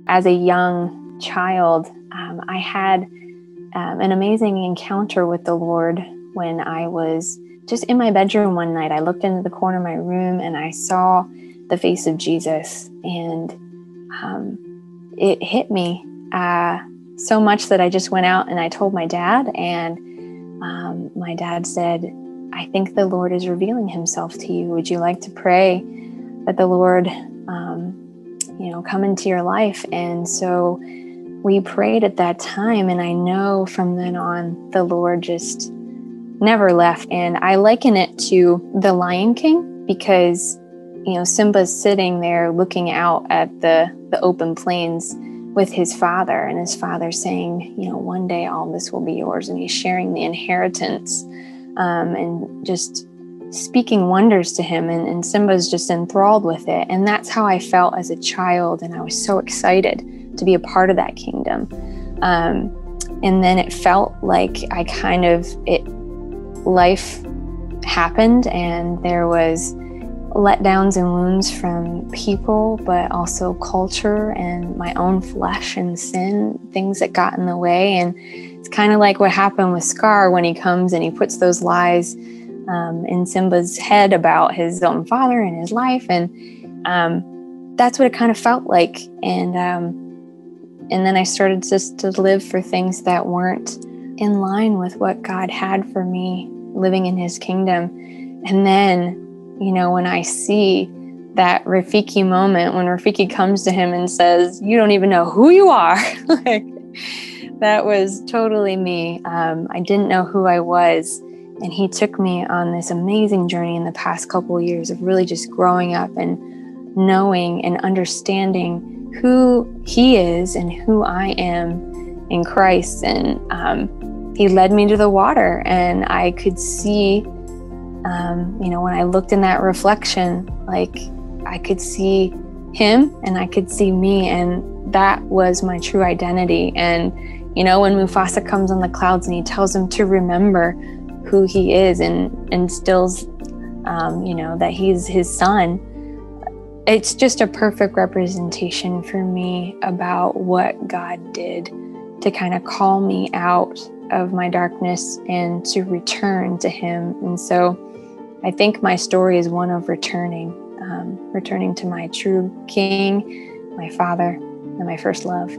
As a young child, I had an amazing encounter with the Lord when I was just in my bedroom one night. I looked into the corner of my room and I saw the face of Jesus, and it hit me so much that I just went out and I told my dad, and my dad said, "I think the Lord is revealing himself to you. Would you like to pray that the Lord, come into your life?" And so we prayed at that time, and I know from then on, the Lord just never left. And I liken it to the Lion King because, Simba's sitting there looking out at the open plains with his father, and his father saying, one day all this will be yours. And he's sharing the inheritance and just speaking wonders to him. And Simba's just enthralled with it. And that's how I felt as a child. And I was so excited to be a part of that kingdom. And then it felt like life happened, and there was letdowns and wounds from people, but also culture and my own flesh and sin, things that got in the way. And it's kind of like what happened with Scar when he comes and he puts those lies in Simba's head about his own father and his life. And that's what it kind of felt like. And then I started just to live for things that weren't in line with what God had for me, living in his kingdom. And then, when I see that Rafiki moment, when Rafiki comes to him and says, "You don't even know who you are," that was totally me. I didn't know who I was. And he took me on this amazing journey in the past couple of years of really just growing up and knowing and understanding who he is and who I am in Christ. And he led me to the water, and I could see, when I looked in that reflection, I could see him and I could see me, and that was my true identity. And, when Mufasa comes on the clouds and he tells him to remember who he is and instills, that he's his son, it's just a perfect representation for me about what God did to kind of call me out of my darkness and to return to him. And so I think my story is one of returning to my true King, my Father, and my first love.